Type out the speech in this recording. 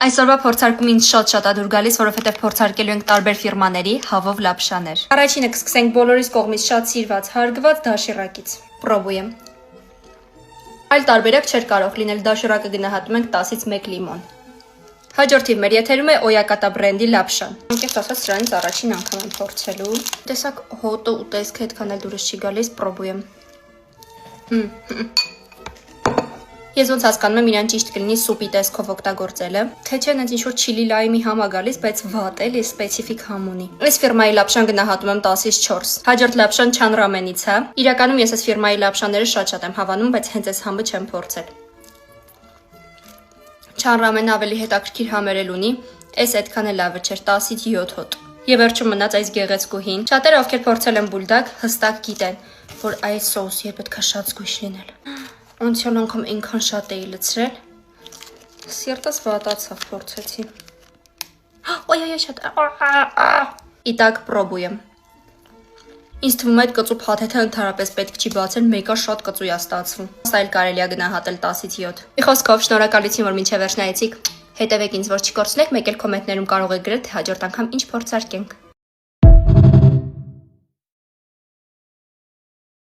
Այսօրվա փորձարկումը ինձ շատ ադուր գալիս, որովհետև փորձարկելու ենք տարբեր ֆիրմաների հավով լապշաներ։ Առաջինը կսկսենք բոլորիս կողմից շատ սիրված, հարգված դաշիրակից։ Պրոբույեմ։ Այլ տարբերակ չէր կարող լինել, դաշիրակը գնահատում ենք 10-ից 1 լիմոն։ Հաջորդիվ մեր եթերում է Օյակատա բրենդի լապշան։ Անկեղծ ասած սրանից առաջին անգամ եմ փորձելու։ Տեսակ հոտը ու տեսքը այդքան էլ դուրս չի գալիս, պրոբույեմ։ Ես ոնց հասկանում եմ իրան ճիշտ կլինի սուպի տեսքով օգտագործելը, թե չէ ինձ ինչ-որ չիլի լայմի համ է գալիս, բայց վատ էլի սպეციფიկ համ ունի։ Այս ֆիրմայի լապշան գնահատում եմ 10-ից 4։ Հաջորդ լապշան Չան Ռամենից է։ Իրականում ես այս ֆիրմայի լապշաները շատ եմ հավանում, բայց հենց այս համը չեմ փորձել։ Չան Ռամենը ավելի հետաքրքիր համերել ունի, այս այդքան էլ լավը չէր, 10-ից 7 հոտ։ Եվ վերջում մնաց այս գեղեցկուհին։ Շատերը ովքեր փորձել են բուլդակ, հստակ գիտեն, որ այս սոուսի պետք է շատ զգույշ լինել։ Անցյալ անգամ այնքան շատ էի լցրել, սիրտս վատացավ, փորձեցի։ Ոյ, շատ։ Իտակ պրոբույեմ։ Ինձ թվում է այդ կծու փաթեթը ընդհանրապես պետք չի բացել, մեկը շատ կծու է ստացվում։ Սա էլ կարելի է գնահատել 10-ից 7։ Մի խոսքով շնորհակալություն, որ մինչև վերջ նայեցիք։ Հետևեք ինձ, որ չկորցնեք, մեկ էլ կոմենտներում կարող եք գրել, թե հաջորդ անգամ ինչ փորձարկենք։